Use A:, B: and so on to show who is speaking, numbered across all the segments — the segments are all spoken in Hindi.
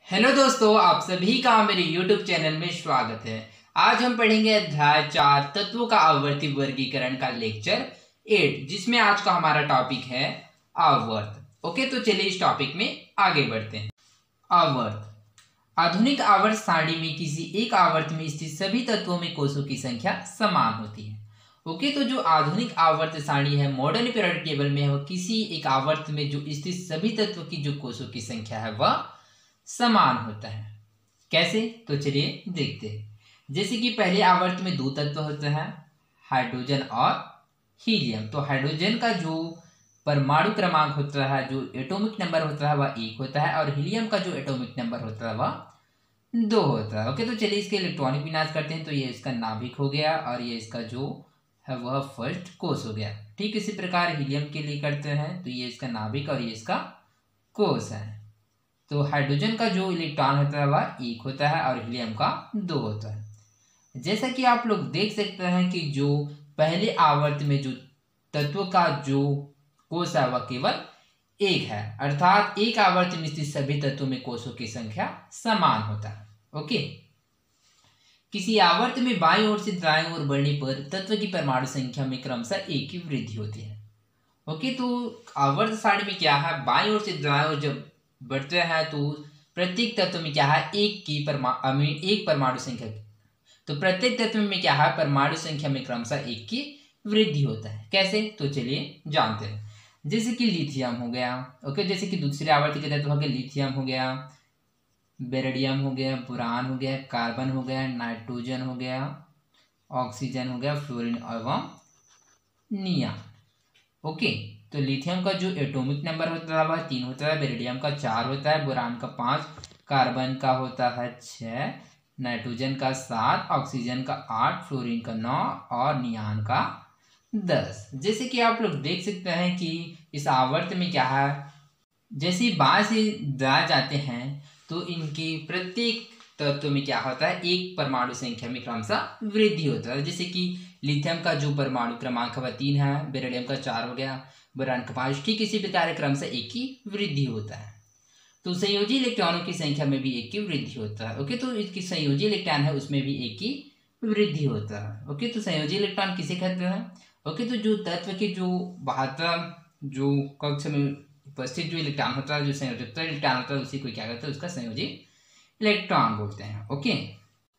A: हेलो दोस्तों, आप सभी का मेरे YouTube चैनल में स्वागत है। आज हम पढ़ेंगे अध्याय 4 तत्वों का आवर्ती वर्गीकरण का लेक्चर 8, जिसमें आज का हमारा टॉपिक है आवर्त। ओके, तो चलिए इस टॉपिक में आगे बढ़ते हैं। आवर्त। आधुनिक आवर्त सारणी में किसी एक आवर्त में स्थित सभी तत्वों में कोषों की संख्या समान होती है। ओके, तो जो आधुनिक आवर्त सारणी है मॉडर्न पीरियोडिक टेबल में, वह किसी एक आवर्त में जो स्थित सभी तत्व की जो कोषों की संख्या है वह समान होता है। कैसे? तो चलिए देखते हैं। जैसे कि पहले आवर्त में दो तत्व होते हैं, हाइड्रोजन और हीलियम। तो हाइड्रोजन का जो परमाणु क्रमांक होता है, जो एटॉमिक नंबर होता है वह 1 होता है, और हीलियम का जो एटॉमिक नंबर होता है वह 2 होता है। ओके, तो चलिए इसके इलेक्ट्रॉनिक विन्यास करते हैं। तो ये इसका नाभिक हो गया और ये इसका जो है वह फर्स्ट कोष हो गया। ठीक इसी प्रकार हीलियम के लिए करते हैं। तो ये इसका नाभिक और ये इसका कोष है। तो हाइड्रोजन का जो इलेक्ट्रॉन होता है वह 1 होता है और हीलियम का 2 होता है। जैसा कि आप लोग देख सकते हैं कि जो पहले आवर्त में जो तत्व का जो कोष है वह केवल 1 है, अर्थात एक आवर्त में स्थित सभी तत्वों में कोषों की संख्या समान होता है। ओके, किसी आवर्त में बाईं ओर से दाईं ओर बढ़ने पर तत्व की परमाणु संख्या में क्रमशः 1 की वृद्धि होती है। ओके, तो आवर्त सारणी में क्या है, बाईं ओर से दाईं ओर जब बढ़ते हैं तो प्रत्येक तत्व में क्या है, एक परमाणु संख्या की। तो प्रत्येक तत्व में क्या है, परमाणु संख्या में क्रमशः 1 की वृद्धि होता है। कैसे? तो चलिए जानते हैं। जैसे कि लिथियम हो गया। ओके, जैसे कि दूसरे आवर्त के तत्व हो गए, लिथियम हो गया, बेरिलियम हो गया, बोरान हो गया, कार्बन हो गया, नाइट्रोजन हो गया, ऑक्सीजन हो गया, फ्लोरीन एवं नियान। ओके, तो लिथियम का जो एटॉमिक नंबर होता है वह 3 होता है, बेरिलियम का 4 होता है, बोरान का 5, कार्बन का होता है 6, नाइट्रोजन का 7, ऑक्सीजन का 8, फ्लोरीन का 9 और नियान का 10। जैसे कि आप लोग देख सकते हैं कि इस आवर्त में क्या है, जैसे ही बाएं से दाएं जाते हैं तो इनकी प्रत्येक तत्व में क्या होता है, एक परमाणु संख्या में क्रमशः वृद्धि होता है। जैसे कि लिथियम का जो परमाणु क्रमांक है वह 3 है, बेरिलियम का 4 हो गया, बोरान का 5। ठीक इसी प्रकार क्रमशः 1 की वृद्धि होता है। तो संयोजी इलेक्ट्रॉनों की संख्या में भी 1 की वृद्धि होता है। ओके, तो इसकी संयोजी इलेक्ट्रॉन है उसमें भी 1 की वृद्धि होता है। ओके, तो संयोजी इलेक्ट्रॉन किसे कहते हैं? ओके, तो जो तत्व के जो बाहर जो कक्ष में उपस्थित जो इलेक्ट्रॉन होता है, जो संयोजकता इलेक्ट्रॉन होता है, उसी को क्या कहते हैं, उसका संयोजी इलेक्ट्रॉन बोलते हैं। Okay,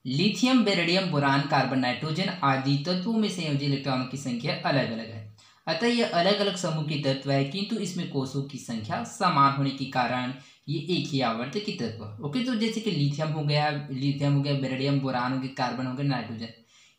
A: lithium, beryllium, boron, carbon, nitrogen आदि तत्वों में संयोजी इलेक्ट्रॉनों की संख्या अलग अलग है। अतः यह अलग अलग समूह के तत्व है, किंतु इसमें कोषों की संख्या समान होने के कारण ये एक ही आवर्त के तत्व। ओके, तो जैसे कि लिथियम हो गया, बेरिलियम, बोरान हो गया, कार्बन हो गया, नाइट्रोजन,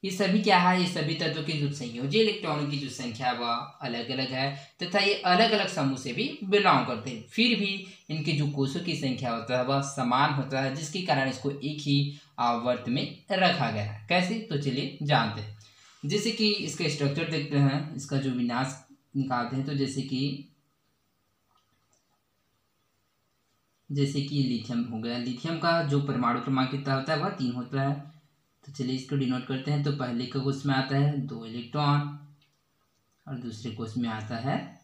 A: ये सभी क्या है, ये सभी तत्वों की जो संयोजी इलेक्ट्रॉनों की जो संख्या वह अलग अलग है तथा ये अलग अलग समूह से भी बिलोंग करते हैं। फिर भी इनके जो कोषों की संख्या होता है वह समान होता है, जिसके कारण इसको एक ही आवर्त में रखा गया है। कैसे? तो चलिए जानते हैं। जैसे कि इसका स्ट्रक्चर देखते हैं, इसका जो विन्यास निकालते हैं। तो जैसे कि लिथियम हो गया, लिथियम का जो परमाणु क्रमांक कितना होता है वह 3 होता है। तो चलिए इसको डिनोट करते हैं। तो पहले के कोष में आता है 2 इलेक्ट्रॉन और दूसरे कोष में आता है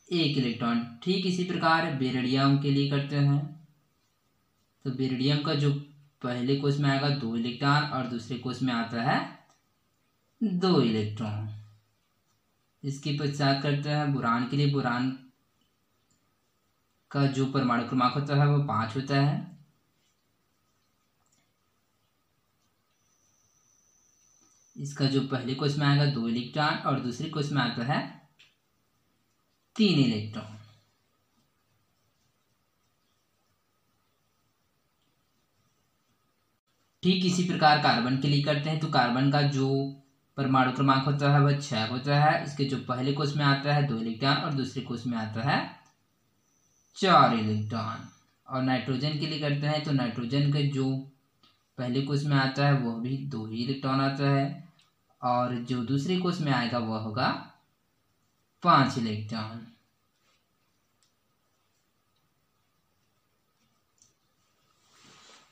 A: 1 इलेक्ट्रॉन। ठीक इसी प्रकार बेरिलियम के लिए करते हैं। तो बेरिलियम का जो पहले कोष में आएगा 2 इलेक्ट्रॉन और दूसरे कोष में आता है 2 इलेक्ट्रॉन। इसके पश्चात करते हैं बोरान के लिए। बोरान का जो परमाणु क्रमांक होता है वो 5 होता है। इसका जो पहले कोष में आएगा 2 इलेक्ट्रॉन और दूसरे कोष में आता है 3 इलेक्ट्रॉन। ठीक इसी प्रकार कार्बन के लिए करते हैं। तो कार्बन का जो परमाणु क्रमांक होता है वह 6 होता है। इसके जो पहले कोष में आता है 2 इलेक्ट्रॉन और दूसरे कोष में आता है 4 इलेक्ट्रॉन। और नाइट्रोजन के लिए करते हैं। तो नाइट्रोजन के जो पहले कोष में आता है वह भी 2 ही इलेक्ट्रॉन आता है और जो दूसरे कोष में आएगा वह होगा 5 इलेक्ट्रॉन।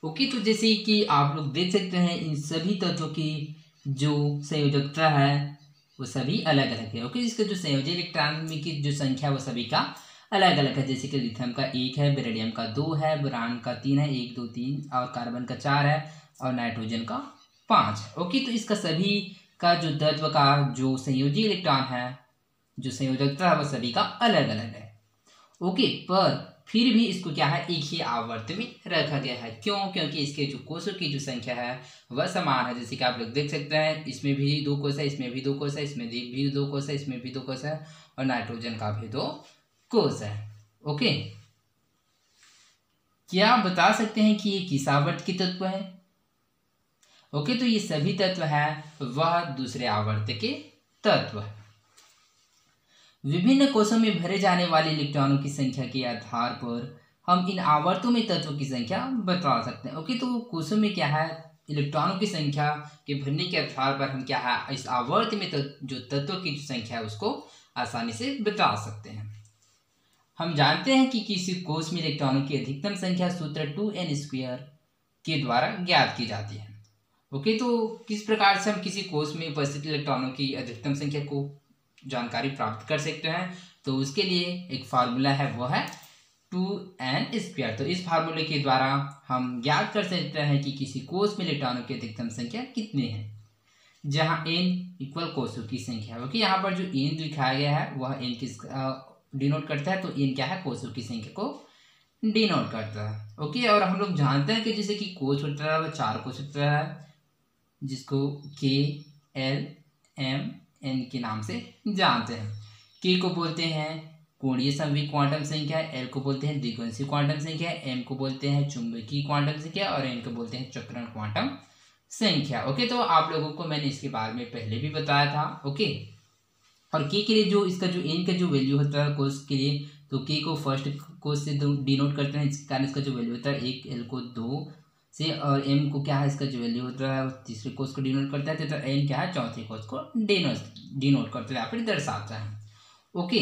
A: ओके, तो जैसे कि आप लोग देख सकते हैं इन सभी तत्वों की जो संयोजकता है वो सभी अलग अलग है। ओके, इसका जो संयोजी इलेक्ट्रॉन की जो संख्या वो सभी का अलग अलग है, जैसे कि लिथियम का 1 है, बेरिलियम का 2 है, बोरान का 3 है, 1 2 3, और कार्बन का 4 है, और नाइट्रोजन का 5 है। ओके, तो इसका सभी का जो तत्व का जो संयोजी इलेक्ट्रॉन है, जो संयोजकता है, वह सभी का अलग अलग है। ओके, पर फिर भी इसको क्या है, एक ही आवर्त में रखा गया है। क्यों? क्योंकि इसके जो कोषों की जो संख्या है वह समान है। जैसे कि आप लोग देख सकते हैं, इसमें भी 2 कोष है, इसमें भी 2 कोष है, इसमें भी 2 कोष है, इसमें भी 2 कोष है, और नाइट्रोजन का भी 2 कोष है। ओके, क्या आप बता सकते हैं कि ये किस आवर्त के तत्व है? ओके, तो ये सभी तत्व है वह दूसरे आवर्त के तत्व है। विभिन्न कोषों में भरे जाने वाले इलेक्ट्रॉनों की संख्या के आधार पर हम इन आवर्तों में तत्वों की संख्या बता सकते हैं। ओके, तो कोषों में क्या है, इलेक्ट्रॉनों की संख्या के भरने के आधार पर हम क्या है, इस आवर्त में जो तत्वों की संख्या है उसको आसानी से बता सकते हैं। हम जानते हैं कि किसी कोष में इलेक्ट्रॉनों की अधिकतम संख्या सूत्र 2n² के द्वारा ज्ञात की जाती है। ओके, तो किस प्रकार से हम किसी कोष में उपस्थित इलेक्ट्रॉनों की अधिकतम संख्या को जानकारी प्राप्त कर सकते हैं? तो उसके लिए एक फार्मूला है, वो है 2n²। तो इस फार्मूले के द्वारा हम ज्ञात कर सकते हैं कि किसी कोष में इलेक्ट्रॉनों की अधिकतम संख्या कितनी है, जहां n इक्वल कोषों की संख्या है। ओके, यहाँ पर जो n दिखाया गया है वह n किस डिनोट करता है, तो n क्या है, कोषों की संख्या को डिनोट करता है। ओके, और हम लोग जानते हैं कि जैसे कि कोष होता है वह 4 कोष होता है, जिसको K, L, M, N के नाम से जानते हैं। K को बोलते हैं कोणीय संवेग क्वांटम संख्या, L को बोलते हैं द्विगुणित क्वांटम संख्या, M को बोलते हैं चुंबकीय क्वांटम संख्या, और N को बोलते हैं चक्रण क्वांटम संख्या। ओके, तो आप लोगों को मैंने इसके बारे में पहले भी बताया था। ओके, और K के लिए जो इसका जो N का जो वैल्यू होता है कोष के लिए, तो K को फर्स्ट कोष से डिनोट करते हैं, इस कारण इसका जो वैल्यू होता है 1, L को 2 से, और M को क्या है, इसका जो वैल्यू होता है तीसरे कोष को डिनोट करता है, तो N क्या है, चौथे कोष को डिनोट करते हैं, फिर दर्शाता है। ओके,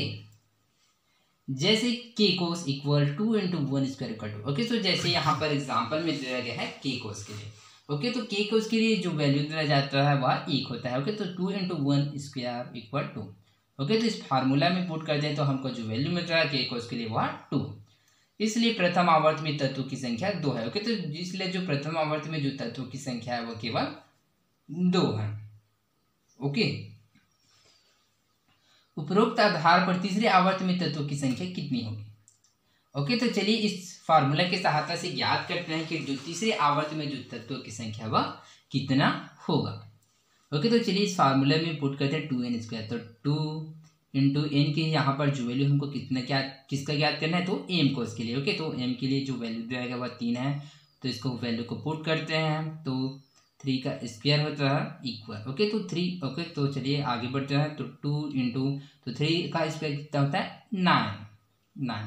A: जैसे K कोष इक्वल 2 × 1² ओके, तो जैसे यहाँ पर एग्जांपल में दिया गया है K कोष के लिए। ओके, तो K कोष के लिए जो वैल्यू दिया जाता है वह 1 होता है। ओके, तो 2 × 1² = 2। ओके, तो इस फार्मूला में पुट करते हैं तो हमको जो वैल्यू मिलता है K कोष के लिए वह 2। इसलिए प्रथम आवर्त में तत्वों की संख्या 2 है। ओके, तो इसलिए जो प्रथम आवर्त में जो तत्वों की संख्या है वो केवल 2 है। ओके, उपरोक्त आधार पर तीसरे आवर्त में तत्वों की संख्या कितनी होगी? ओके, तो चलिए इस फार्मूला की सहायता से ज्ञात करते हैं कि जो तीसरे आवर्त में जो तत्वों की संख्या वह कितना होगा। ओके, तो चलिए इस फार्मूले में पुट करते हैं 2n²। तो 2 × n की यहाँ पर जो वैल्यू हमको किसका ज्ञात करना है, तो m कोष के लिए। ओके, तो m के लिए जो वैल्यू दिया गया वह 3 है, तो इसको वैल्यू को पुट करते हैं, तो 3 का स्क्वायर होता है इक्वल। ओके, तो 3। ओके, तो चलिए आगे बढ़ते हैं। तो 2 × तो 3 का स्क्वायर कितना होता है, 9।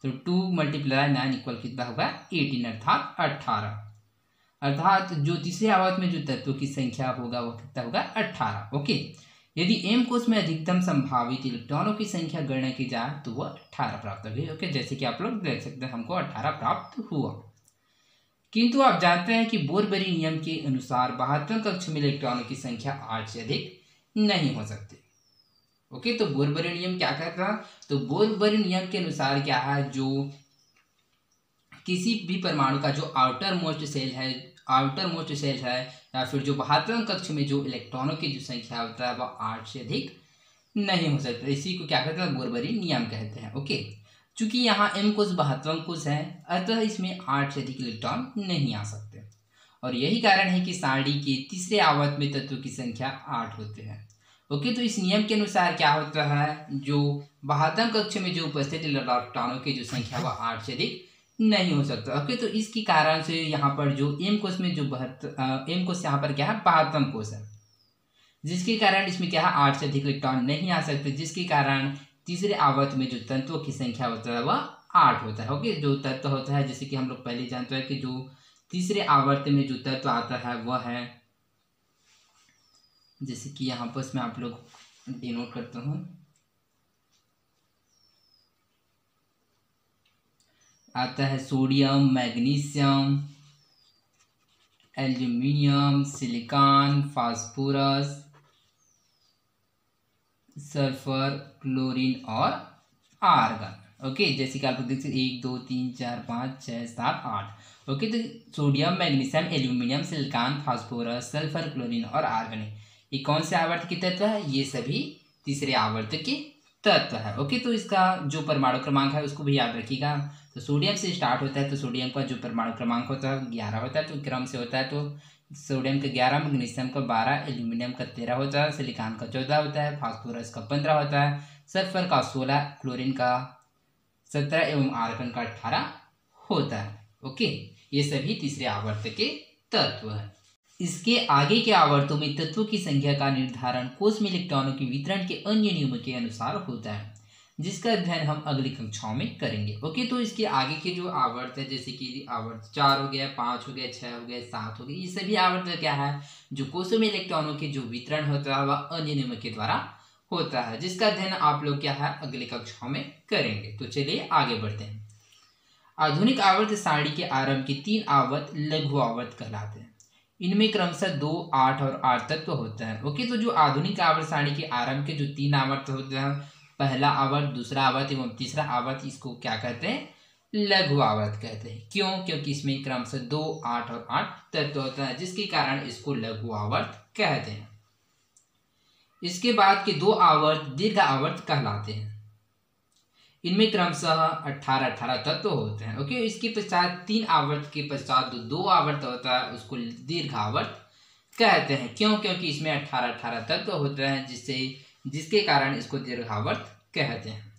A: तो 2 × 9 इक्वल कितना होगा, 18, अर्थात 18। अर्थात जो तीसरे आवर्त में जो तत्वों की संख्या होगा वो कितना होगा, 18। ओके, यदि m कोष में अधिकतम संभावित इलेक्ट्रॉनों की संख्या गणना की जाए तो वह 18 प्राप्त होगी। ओके, जैसे कि आप लोग देख सकते हैं हमको 18 प्राप्त हुआ। किंतु आप जानते हैं कि बोर-बरी नियम के अनुसार 72 कक्ष में इलेक्ट्रॉनों की संख्या 8 से अधिक नहीं हो सकती। ओके, तो बोर-बरी नियम क्या कहता है, तो बोर-बरी नियम के अनुसार क्या है, जो किसी भी परमाणु का जो आउटर मोस्ट सेल है या फिर जो 72 कक्ष में जो इलेक्ट्रॉनों की जो संख्या होता है वह 8 से अधिक नहीं हो सकता। इसी को क्या कहते हैं, बोर-बरी नियम कहते हैं। ओके, चूंकि यहाँ m कोष 72 कोष है, अतः इसमें 8 से अधिक इलेक्ट्रॉन नहीं आ सकते, और यही कारण है कि सारणी के तीसरे आवर्त में तत्वों की संख्या 8 होते हैं। ओके, तो इस नियम के अनुसार क्या होता है, जो 72 कक्ष में जो उपस्थित इलेक्ट्रॉनों की जो संख्या वह 8 से अधिक नहीं हो सकता। ओके, तो इसके कारण से यहाँ पर जो m कोष में जो m कोष यहाँ पर क्या है, 72 कोष है, जिसके कारण इसमें क्या है, 8 से अधिक इलेक्ट्रॉन नहीं आ सकते, जिसके कारण तीसरे आवर्त में जो तत्वों की संख्या होता है वह 8 होता है। ओके, जो तत्व होता है, जैसे कि हम लोग पहले जानते हैं कि जो तीसरे आवर्त में जो तत्व आता है वह है, जैसे कि यहाँ पर मैं आप लोग डिनोट करता हूँ, आता है sodium, magnesium, aluminium, silicon, phosphorus, sulphur, chlorine और आर्गन। ओके, जैसे कि आप लोग देख सकते 1 2 3 4 5 6 7 8। ओके, तो sodium, magnesium, aluminium, silicon, phosphorus, sulphur, chlorine और आर्गन, ये कौन से आवर्त के तत्व है? ये सभी तीसरे आवर्त के तत्व है। ओके, तो इसका जो परमाणु क्रमांक है उसको भी याद रखिएगा। तो सोडियम से स्टार्ट होता है, तो सोडियम का जो परमाणु क्रमांक होता है 11 होता है, तो क्रम से होता है। तो सोडियम का 11, मैग्नीशियम का 12, एल्यूमिनियम का 13 होता है, सिलिकॉन का 14 होता है, फास्फोरस का 15 होता है, सल्फर का 16, क्लोरीन का 17 एवं आर्गन का 18 होता है। ओके, ये सभी तीसरे आवर्त के तत्व है। इसके आगे के आवर्तों में तत्वों की संख्या का निर्धारण कोष में इलेक्ट्रॉनों के वितरण के अन्य नियमों के अनुसार होता है, जिसका अध्ययन हम अगली कक्षाओं में करेंगे। ओके, तो इसके आगे के जो आवर्त है, जैसे कि आवर्त 4 हो गया, 5 हो गया, 6 हो गया, 7 हो गया, ये सभी आवर्त क्या है? जो कोषों में इलेक्ट्रॉनों के जो वितरण होता है वह अन्य नियमों के द्वारा होता है, जिसका अध्ययन आप लोग क्या है अगली कक्षाओं में करेंगे। तो चलिए आगे बढ़ते हैं। आधुनिक आवर्त सारणी के आरंभ के 3 आवर्त लघु आवर्त कहलाते हैं। इनमें क्रमशः 2, 8 और 8 तत्व होते हैं। ओके, तो जो आधुनिक आवर्त सारणी के आरंभ के जो 3 आवर्त होते हैं, पहला आवर्त, दूसरा आवर्त एवं तीसरा आवर्त, इसको क्या कहते हैं? लघु आवर्त कहते हैं। क्यों? क्योंकि इसमें क्रमशः 2, 8 और 8 तत्व होता है, जिसके कारण इसको लघु आवर्त कहते हैं। इसके बाद के 2 आवर्त दीर्घ आवर्त कहलाते हैं। इनमें क्रमशः 18 तत्व होते हैं। ओके, इसके पश्चात 3 आवर्त के पश्चात 2 आवर्त होता है, उसको दीर्घ आवर्त कहते हैं। क्यों? क्योंकि इसमें 18 तत्व होते हैं, जिसके कारण इसको दीर्घ आवर्त कहते हैं।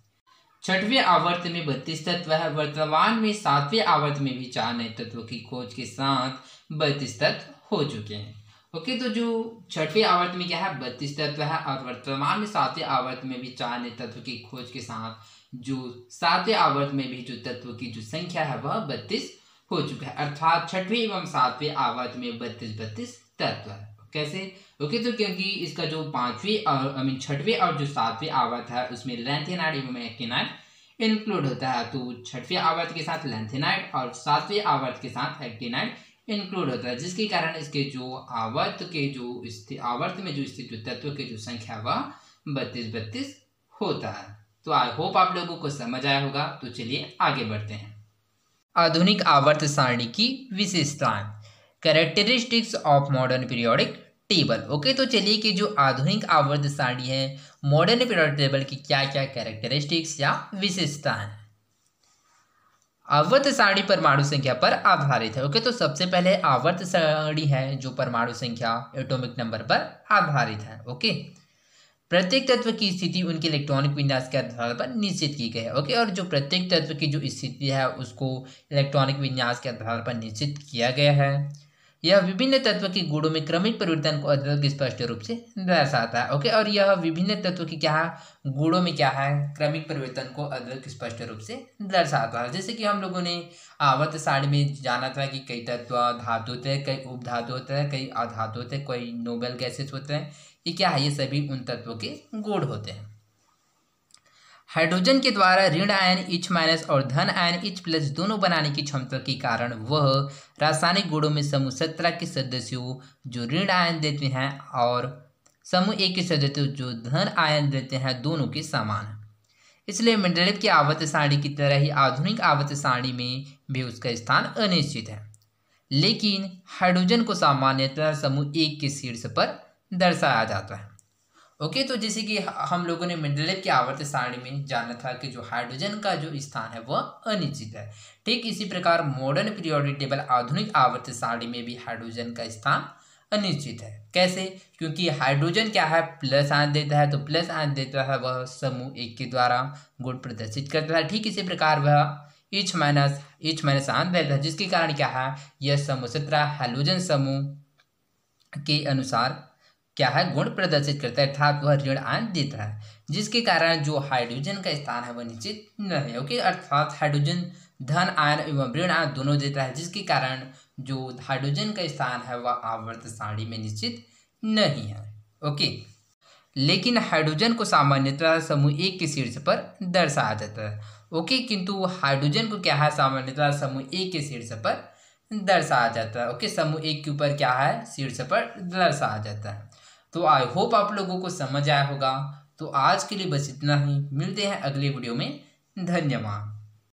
A: छठवें आवर्त में 32 तत्व है। वर्तमान में 7वें आवर्त में भी 4 नए तत्वों की खोज के साथ 32 तत्व हो चुके हैं। ओके, तो जो छठवें आवर्त में क्या है? 32 तत्व है, और वर्तमान में 7वें आवर्त में भी 4 नए तत्व की खोज के साथ जो 7वें आवर्त में भी जो तत्व की जो संख्या है वह 32 हो चुका है। अर्थात छठवें एवं 7वें आवर्त में 32 तत्व है। कैसे? ओके, तो क्योंकि इसका जो 5वें और छठवें और जो 7वें आवर्त है उसमें लैंथेनाइड एवं एक्टिनाइड इंक्लूड होता है। तो छठवें आवर्त के साथ लैंथेनाइड और 7वें आवर्त के साथ एक्टिनाइड इंक्लूड होता है, जिसके कारण इसके जो आवर्त में जो स्थित तत्व के जो संख्या वह 32 होता है। तो आई होप आप लोगों को समझ आया होगा। तो चलिए आगे बढ़ते हैं। आधुनिक आवर्त सारणी की विशेषताएं, characteristics of modern periodic table. Okay, तो चलिए कि जो आधुनिक आवर्त सारणी है, मॉडर्न पीरियोडिक टेबल की क्या क्या कैरेक्टरिस्टिक्स या विशेषताएं हैं। आवर्त सारणी परमाणु संख्या पर आधारित है। ओके, तो सबसे पहले आवर्त सारणी है जो परमाणु संख्या एटॉमिक नंबर पर आधारित है। ओके, प्रत्येक तत्व की स्थिति उनके इलेक्ट्रॉनिक विन्यास के आधार पर निश्चित की गई है। ओके, और जो प्रत्येक तत्व की जो स्थिति है उसको इलेक्ट्रॉनिक विन्यास के आधार पर निश्चित किया गया है। यह विभिन्न तत्व के गुणों में क्रमिक परिवर्तन को अधिक स्पष्ट रूप से दर्शाता है। ओके, और यह विभिन्न तत्व की क्या है गुणों में क्या है क्रमिक परिवर्तन को अधिक स्पष्ट रूप से दर्शाता है। जैसे कि हम लोगों ने आवर्त सारणी में जाना था कि कई तत्व धातु होते हैं, कई उपधातु होते हैं, कई अधातु होते हैं, कई नोबेल गैसेस होते हैं। ये क्या है? ये सभी उन तत्वों के गुण होते हैं। हाइड्रोजन के द्वारा ऋण आयन H- और धन आयन H+ दोनों बनाने की क्षमता के कारण वह रासायनिक गुणों में समूह 17 के सदस्यों जो ऋण आयन देते हैं और समूह 1 के सदस्यों जो धन आयन देते हैं दोनों के समान है। इसलिए मेंडलीव की आवर्त सारणी की तरह ही आधुनिक आवर्त सारणी में भी उसका स्थान अनिश्चित है, लेकिन हाइड्रोजन को सामान्यतः समूह 1 के शीर्ष पर दर्शाया जाता है। ओके, तो जैसे कि हम लोगों ने मेंडलीव की आवर्त सारणी में जाना था कि जो हाइड्रोजन का जो स्थान है वह अनिश्चित है। ठीक इसी प्रकार मॉडर्न पीरियोडिक टेबल आधुनिक आवर्त सारणी में भी हाइड्रोजन का स्थान अनिश्चित है। कैसे? क्योंकि हाइड्रोजन क्या है प्लस आयन देता है, तो प्लस आयन देता है वह समूह 1 के द्वारा गुण प्रदर्शित करता है। ठीक इसी प्रकार वह H- आयन देता है, जिसके कारण क्या है यह समूह 17 हैलोजन समूह के अनुसार क्या है गुण प्रदर्शित करता है, अर्थात वह ऋण आयन देता है, जिसके कारण जो हाइड्रोजन का स्थान है वह निश्चित नहीं है। ओके, अर्थात हाइड्रोजन धन आयन एवं ऋण आयन दोनों देता है, जिसके कारण जो हाइड्रोजन का स्थान है वह आवर्त सारणी में निश्चित नहीं है। ओके, लेकिन हाइड्रोजन को सामान्यतः समूह 1 के शीर्ष पर दर्शाया जाता है। ओके, किंतु हाइड्रोजन को क्या है सामान्यतः समूह 1 के शीर्ष पर दर्शाया जाता है। ओके, समूह 1 के ऊपर क्या है शीर्ष पर दर्शाया जाता है। तो आई होप आप लोगों को समझ आया होगा। तो आज के लिए बस इतना ही, मिलते हैं अगले वीडियो में, धन्यवाद।